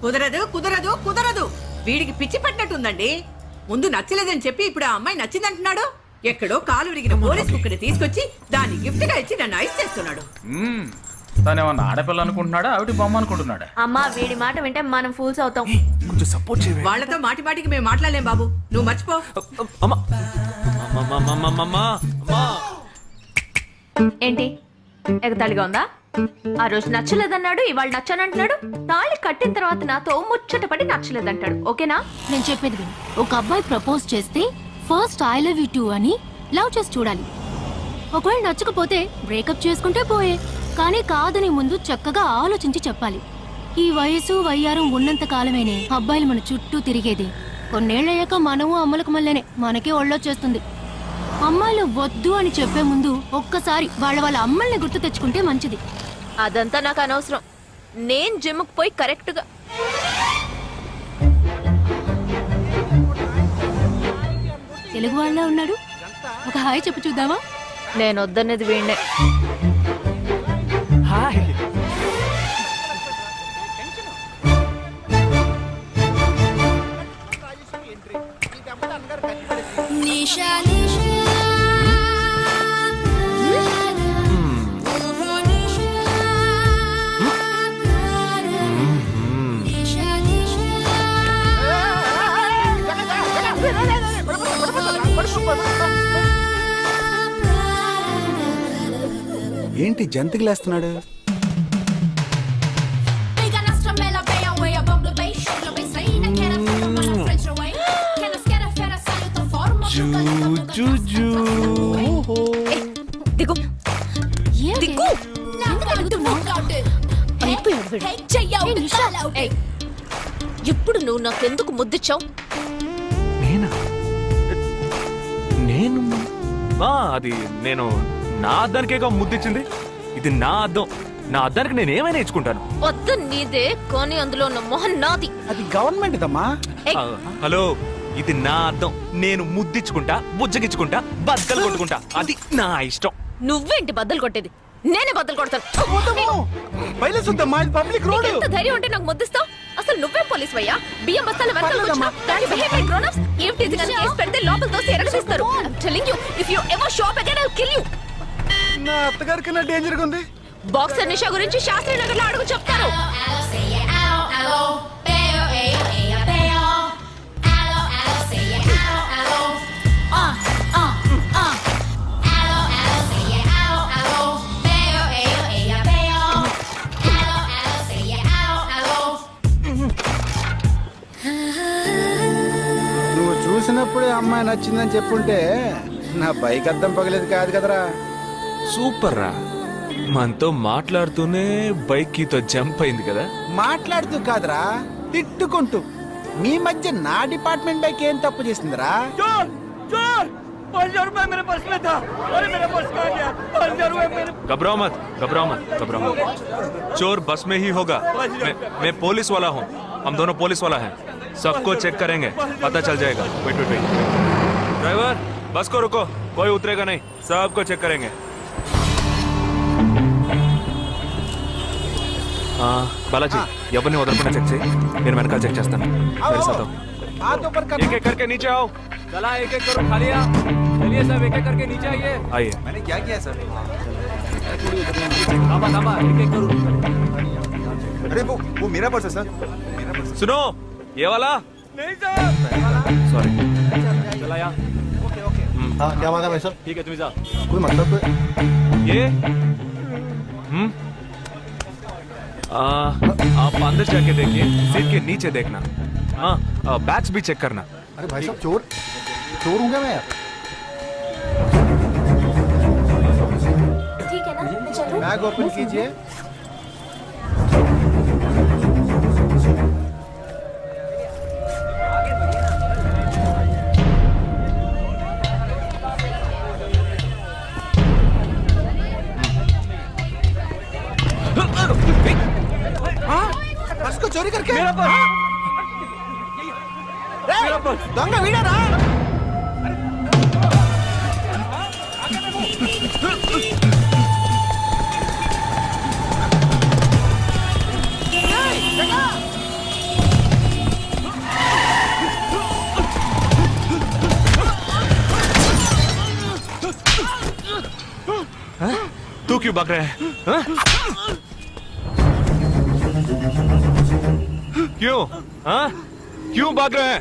కుదరదు కుదరదు కుదరదు. వీడికి పిచ్చి పట్టినట్టుందండి. ముందు నచ్చలేదని చెప్పి ఇప్పుడు ఆ అమ్మాయి నచ్చిందంటున్నాడు. ఎక్కడో కాలు విరిగిన పోలీస్ కుక్కని తీసుకొచ్చి దాన్ని గిఫ్ట్ గా ఇచ్చి నన్ను ఐస్ చేస్తున్నాడు. తనేమన్నా ఆడపిల్ల అనుకుంటున్నాడా ఆవిడ బొమ్మ అనుకుంటున్నాడా? అమ్మా వీడి మాట వింటే మనం ఫూల్స్ అవుతాం. కొంచెం సపోర్ట్ చేయవే. వాళ్ళతో మాటి మాటికి మేము మాట్లాడలేం బాబు, నువ్వు మర్చిపో. అమ్మా అమ్మా ఏంటి ఎగతాళిగా ఉందా? ఆ రోజు నచ్చలేదన్నాడు, ఇవాళ నచ్చానంటున్నాడు. తాళి కట్టిన తర్వాత నాతో ముచ్చట పడి నచ్చలేదంటాడు. ఓకేనా? నేను చెప్పేది విను. ఒక అబ్బాయి ప్రపోజ్ చేస్తే first I love you two అని లవ్ చేసి చూడాలి. ఒకవేళ నచ్చకపోతే బ్రేకప్ చేసుకుంటే పోయే. కానీ కాదని ముందు చక్కగా ఆలోచించి చెప్పాలి. ఈ వయసు వయ్యారం ఉన్నంత కాలమేనే అబ్బాయిలు మన చుట్టూ తిరిగేది. కొన్నేళ్లయ్యాక మనము అమ్మలకు మళ్ళీనే మనకే ఒళ్ళొచ్చేస్తుంది. అమ్మాయిలు వద్దు అని చెప్పే ముందు ఒక్కసారి వాళ్ళ అమ్మల్ని గుర్తు తెచ్చుకుంటే మంచిది. అదంతా నాకు అనవసరం. నేను జిమ్కి పోయి కరెక్ట్ గా తెలుగు వాళ్ళ ఉన్నాడు. ఒక హాయ్ చెప్పు చూద్దామా? నేను వద్దనేది వీణ్ణే. హాయ్. ఏంటి జంతికలేస్తున్నాడు? దిగు దిగు. ఇప్పుడు నువ్వు నాకెందుకు ముద్దిచ్చావు? నేను అది నేను నా అద్దానికేగా ముద్దిచ్చింది. ఇది నా అద్దం. నా అద్దానికి నేను ఏమైనా ఇచ్చుకుంటాను. వద్దు నీదే, కానీ అందులో ఉన్న మొహం నాది. అది గవర్నమెంట్ దమ్మా. హలో, ఇది నా అద్దం. నేను ముద్దిచ్చుకుంటా, బుజ్జగిచ్చుకుంటా, బద్దలు కొట్టుకుంటా. అది నా ఇష్టం. నువ్వేంటి బద్దలు కొట్టేది? నేనే బద్దలు కొడతాను. ఎంత ధైర్యం ఉంటే నాకు ముద్దిస్తావు? అసలు నువ్వే పోలీస్ వయ్యా? బియ్యం బస్తాల పెడితే లోపల తోసి ఎరగదీస్తారు. నా అత్తగారి కన్నా డేంజర్ గా ఉంది. బాక్సర్ నిషా గురించి శాస్త్రి నగర్ లో అడుగు చెప్తారు. నువ్వు చూసినప్పుడే అమ్మాయి నచ్చిందని చెప్పుంటే నా బైక్ అద్దం పగలేదు కాదు కదరా. సూపర్ రా. మనతో మాట్లాడుతూనే బైక్ కీతో జంప్ అయింది కదా. మాట్లాడుతూ కాదురా, తిట్టుకుంటూ. మీ మధ్య నా డిపార్ట్మెంట్ బైక్ ఏం తప్పు చేసిందిరా? घबराओ मत, घबराओ मत, घबराओ मत. चोर बस में ही होगा. मैं पुलिस वाला हूँ. हम दोनों पुलिस वाला हैं. सबको चेक करेंगे, पता चल जाएगा. Wait wait wait. ड्राइवर, बस को रुको. कोई उतरेगा नहीं. सबको चेक करेंगे. बालाजी, ఎవరిని వదలకుండా చెక్ చేయి. నేను వెనకాల చెక్ చేస్తాను. एक एक करके नीचे आओ. चला एक एक करो. खालिया चलिए सब एक एक करके नीचे आइए. आइए. मैंने क्या किया सर? थामा एक एक करो. अरे वो मेरा पर्स है सर. सुनो, ये वाला नहीं सर. सॉरी. चला यार. Okay okay. हाँ, क्या बात है भाई साहब? ठीक है तुम जा. कोई मतलब? ये आप अंदर जाके देखिए. सीट के नीचे देखना. हाँ, बैग्स भी चेक करना. अरे भाई साहब, चोर हूँ क्या मैं? ठीक है ना, मैं चलूं? बैग ओपन कीजिए. बस को चोरी करके मेरा पर्स. दंगा वीडरा. तू क्यों भाग रहा है हाँ? क्यों हाँ क्यों भाग रहा है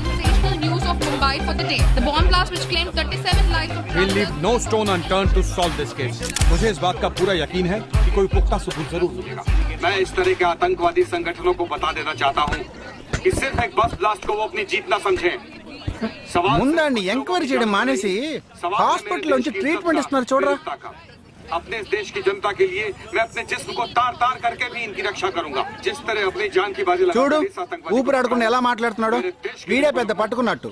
Sensational news of Mumbai for the day. The bomb blast which claimed 37 lives of We'll travelers. leave no stone unturned to solve this case. मुझे इस बात का पूरा यकीन है कि कोई पुख्ता सबूत जरूर मिलेगा। मैं इस तरह के आतंकवादी संगठनों को बता देना चाहता हूँ कि सिर्फ एक बस ब्लास्ट को वो अपनी जीत न समझें। सवाल ముందండి ఎంక్వైరీ చేయడం మానేసి హాస్పిటల్ నుంచి ట్రీట్మెంట్ ఇస్తున్నారు చూడరా. अपने इस देश की जनता के लिए मैं अपने जिस्म को तार तार करके भी इनकी रक्षा करूंगा जिस तरह अपनी जान की बाजी చూడు लगाकर इस आतंकवादी ఊపిరి ఆడకుండా ఎలా మాట్లాడుతున్నాడు. వీడే పెద్ద పట్టుకున్నట్టు.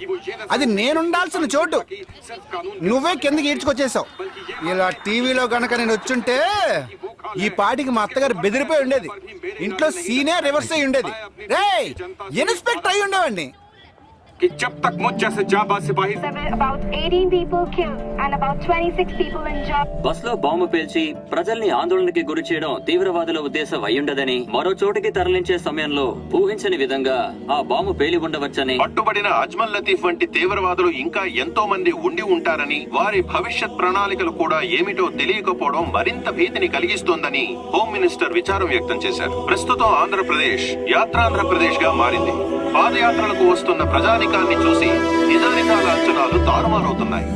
అది నేనుండాల్సిన చోటు सिर्फ कानून నువ్వే కిందకి ఈడ్చుకొచ్చేసావు. ఇలా టీవీలో గనక నేను వచ్చుంటే ఈ పాటికి మా అత్తగారు బెదిరిపోయి ఉండేది. ఇంట్లో సీనే రివర్స్ అయి ఉండేది. రేయ్ ఇన్స్పెక్టర్ అయి ఉండేవాడిని. कि जब तक मुझ जैसे जाबाज सिपाही About 18 people killed and about 26 people injured. Bus లో బాంబు పేల్చి ప్రజల్ని ఆందోళనకి గురి చేయడం తీవ్రవాదుల ఉద్దేశం అయ్యుండదని మరో చోటికి తరలించే సమయంలో ఊహించని విధంగా ఆ బాంబు పేలి ఉండవచ్చని పట్టుబడిన అజ్మల్ లతీఫ్ వంటి తీవ్రవాదులు ఇంకా ఎంతో మంది ఉండి ఉంటారని వారి భవిష్యత్ ప్రణాళికలు కూడా ఏమిటో తెలియకపోవడం మరింత భీతిని కలిగిస్తోందని హోమ్ మినిస్టర్ విచారం వ్యక్తం చేశారు. ప్రస్తుతం ఆంధ్రప్రదేశ్ యాత్రాంధ్రప్రదేశ్ గా మారింది. పాదయాత్రలకు వస్తున్న ప్రజానికాన్ని చూసి నిజానిజాల అంచనాలు తారుమారవుతున్నాయి.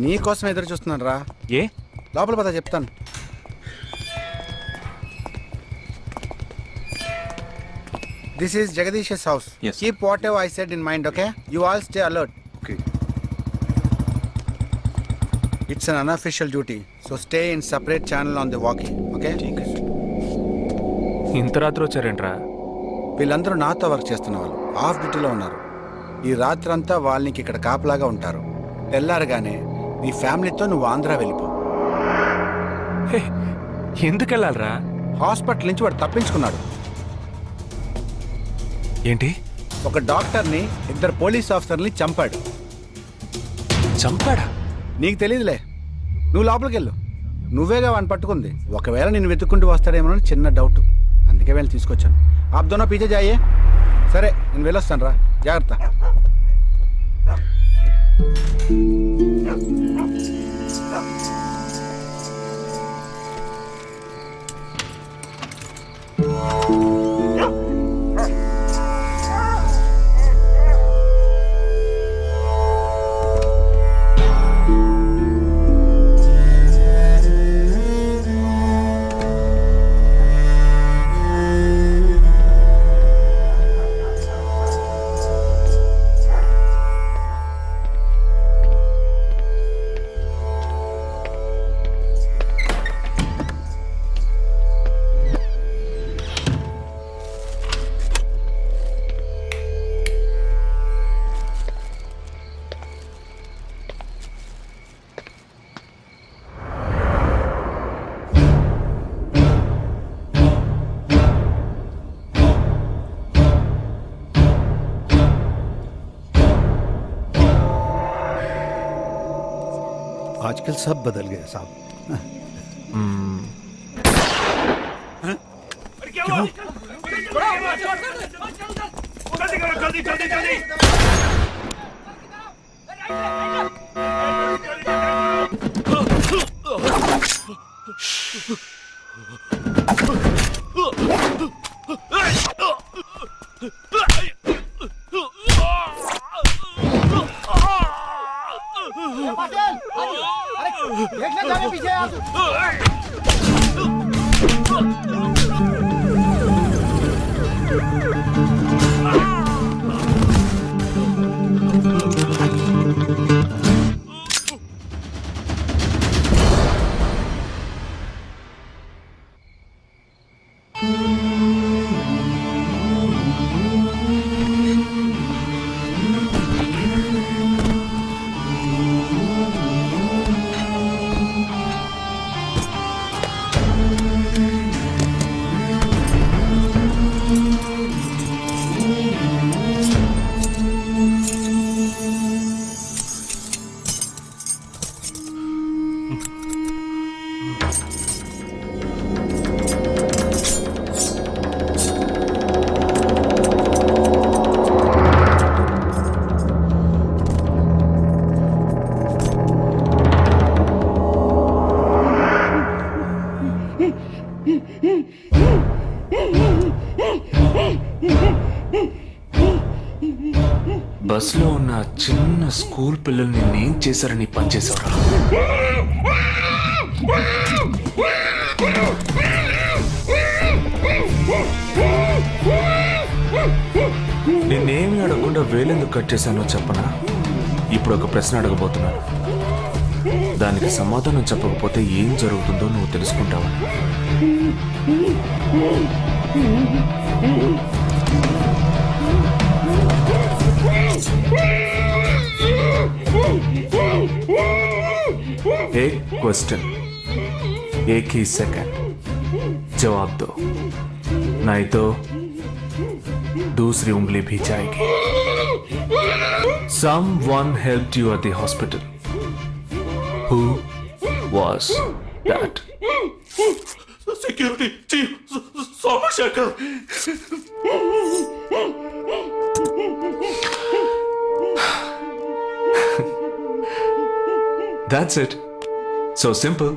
నీకోసం ఎదురు చూస్తున్నాను రా. ये లోపల పద చెప్తాను. This is Jagadish's house. Yes. Keep whatever I said in mind, okay? You all stay alert. Okay. It's an unofficial duty, so stay in separate channel on the walkie, okay? ఇంత రాత్రి వచ్చారేంట్రా వీళ్ళందరూ నాతో వర్క్ చేస్తున్న వాళ్ళు. Of డ్యూటీలో ఉన్నారు. ఈ రాత్రంతా వాళ్ళకి ఇక్కడ కాపలాగా ఉంటారు. తెల్లారగానే నీ ఫ్యామిలీతో నువ్వు ఆంధ్ర వెళ్ళిపో. ఎందుకు వెళ్ళాలరా హాస్పిటల్ నుంచి వాడు తప్పించుకున్నాడు. ఏంటి ఒక డాక్టర్ని 2 పోలీస్ ఆఫీసర్ని చంపాడు. చంపాడా నీకు తెలియదులే. నువ్వు లోపలికి వెళ్ళు. నువ్వేగా వాడిని పట్టుకుంది. ఒకవేళ నేను వెతుక్కుంటూ వస్తాడేమోనని చిన్న డౌట్. అందుకే వెళ్ళి తీసుకొచ్చాను. ఆప్ దోనో పీछे जाइए. సరే నేను వెళ్ళొస్తాను రా. జాగ్రత్త. आजकल सब बदल गए साहब। బస్లో ఉన్న చిన్న స్కూల్ పిల్లల్ని నేను చేశారని పనిచేశారా? నేనేమి అడగకుండా వేలెందుకు కట్ చేశానో చెప్పనా? ఇప్పుడు ఒక ప్రశ్న అడగబోతున్నాను. దానికి సమాధానం చెప్పకపోతే ఏం జరుగుతుందో నువ్వు తెలుసుకుంటావా? एक क्वेश्चन, एक ही सेकंड, जवाब दो, नहीं तो दूसरी उंगली भी जाएगी. Someone helped you at the hospital. Who was that? Security chief Somashekar. That's it. So simple.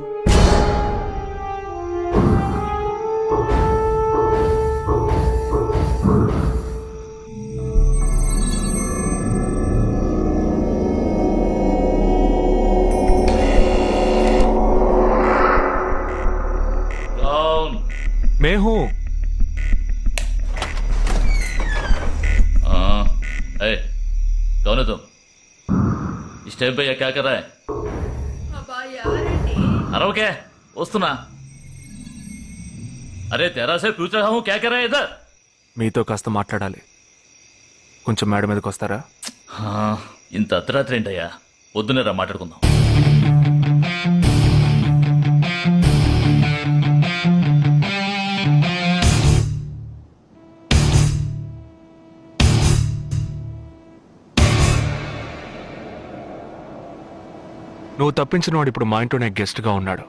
मैं हूं. कौन है तुम? इस टाइम पे ये क्या कर रहा है? अरे क्या वस्तुना? अरे तेरा से पूछ रहा हूँ क्या कर रहा है इधर? మీతో కాస్త మాట్లాడాలి. కొంచెం మేడ మీదకి వస్తారా? ఇంత అర్ధరాత్రి ఏంటయ్యా? పొద్దునే రా మాట్లాడుకుందాం. నువ్వు తప్పించిన వాడు ఇప్పుడు మా ఇంట్లోనే గెస్ట్గా ఉన్నాడు.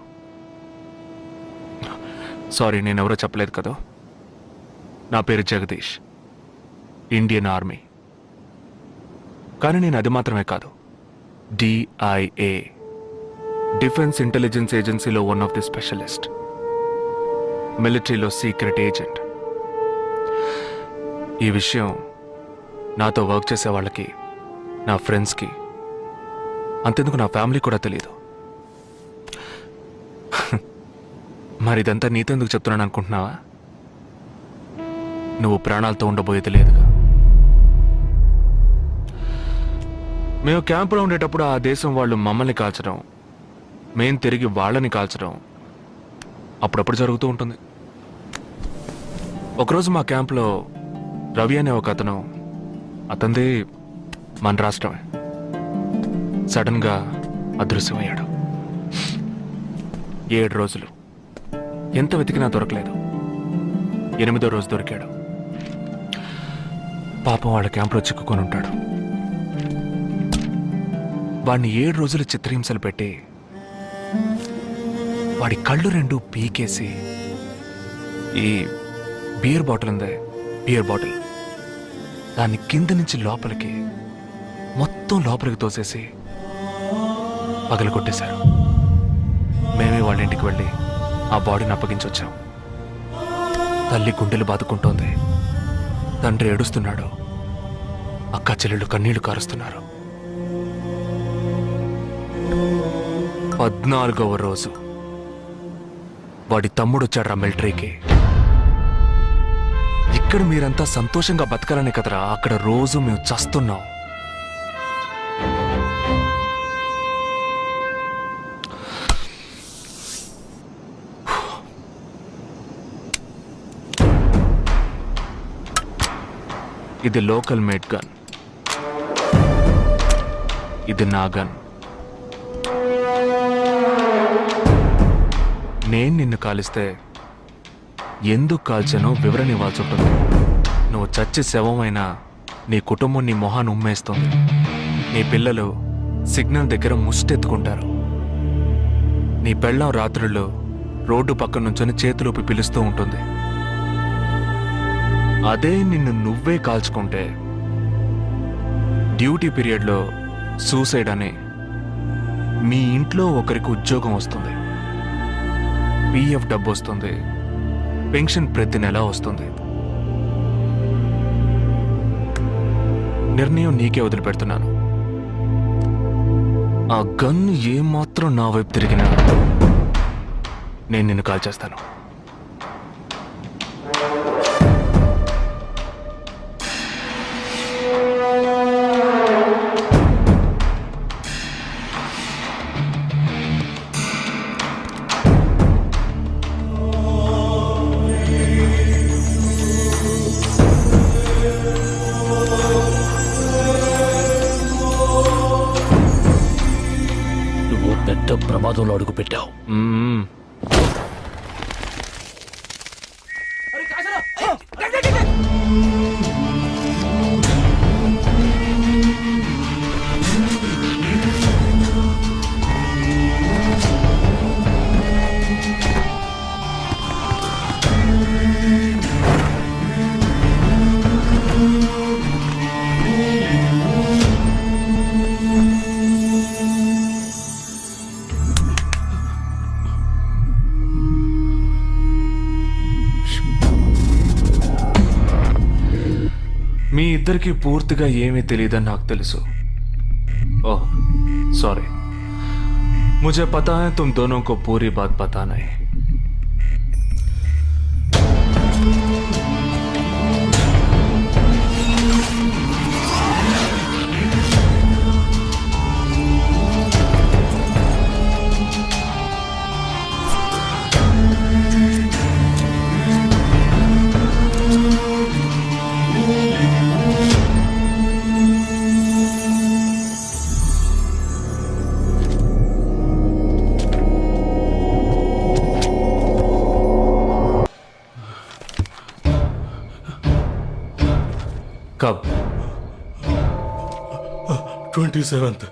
సారీ, నేనెవరో చెప్పలేదు కదా. నా పేరు జగదీష్, ఇండియన్ ఆర్మీ. కానీ నేను అది మాత్రమే కాదు, DIA, డిఫెన్స్ ఇంటెలిజెన్స్ ఏజెన్సీలో వన్ ఆఫ్ ది స్పెషలిస్ట్, మిలిటరీలో సీక్రెట్ ఏజెంట్. ఈ విషయం నాతో వర్క్ చేసే వాళ్ళకి, నా ఫ్రెండ్స్కి, అంతెందుకు నా ఫ్యామిలీ కూడా తెలియదు. మరి ఇదంతా నీతెందుకు చెప్తున్నాను అనుకుంటున్నావా? నువ్వు ప్రాణాలతో ఉండబోయేది లేదుగా. మేము క్యాంపులో ఉండేటప్పుడు ఆ దేశం వాళ్ళు మమ్మల్ని కాల్చడం, మేం తిరిగి వాళ్ళని కాల్చడం అప్పుడప్పుడు జరుగుతూ ఉంటుంది. ఒకరోజు మా క్యాంప్లో రవి అనే ఒక అతను, అతనిది మన రాష్ట్రమే, సడన్గా అదృశ్యమయ్యాడు. 7 రోజులు ఎంత వెతికినా దొరకలేదు. 8వ రోజు దొరికాడు. పాపం వాళ్ళ క్యాంపులో చిక్కుకొని ఉంటాడు. వాడిని 7 రోజులు చిత్రహింసలు పెట్టి వాడి కళ్ళు రెండు పీకేసి ఈ బియర్ బాటిల్ ఉందే, బియర్ బాటిల్, దాన్ని కింద నుంచి లోపలికి మొత్తం లోపలికి తోసేసి పగల కొట్టేశారు. మేమే వాళ్ళ ఇంటికి వెళ్ళి ఆ బాడీని అప్పగించొచ్చాం. తల్లి గుండెలు బాదుకుంటోంది, తండ్రి ఏడుస్తున్నాడు, అక్క చెల్లెళ్ళు కన్నీళ్లు కారుస్తున్నారు. 14వ రోజు వాడి తమ్ముడు వచ్చాడ్రా మిలిటరీకి. ఇక్కడ మీరంతా సంతోషంగా బతకాలనే కదరా అక్కడ రోజు మేము చస్తున్నాం. ఇది లోకల్ మేడ్ గన్, ఇది నా గన్. నేను నిన్ను కాలిస్తే ఎందుకు కాల్చానో వివరణ ఇవ్వాల్సి ఉంటుంది. నువ్వు చచ్చి శవమైనా నీ కుటుంబం నీ మొహాన్ని ఉమ్మేస్తుంది. నీ పిల్లలు సిగ్నల్ దగ్గర ముష్టెత్తుకుంటారు. నీ పెళ్ళం రాత్రుల్లో రోడ్డు పక్కన నుంచొని చేతులూపి పిలుస్తూ ఉంటుంది. అదే నిన్ను నువ్వే కాల్చుకుంటే డ్యూటీ పీరియడ్లో సూసైడ్ అని మీ ఇంట్లో ఒకరికి ఉద్యోగం వస్తుంది, పిఎఫ్ డబ్బు వస్తుంది, పెన్షన్ ప్రతి నెల వస్తుంది. నిర్ణయం నీకే వదిలిపెడుతున్నాను. ఆ గన్ ఏమాత్రం నా వైపు తిరిగినా నేను నిన్ను కాల్చేస్తాను. పెద్ద ప్రమాదంలో అడుగు పెట్టావు. మీ ఇద్దరికి పూర్తిగా ఏమీ తెలియదని నాకు తెలుసు. ओह सॉरी, मुझे पता है तुम दोनों को पूरी बात पता नहीं. कब? 27th.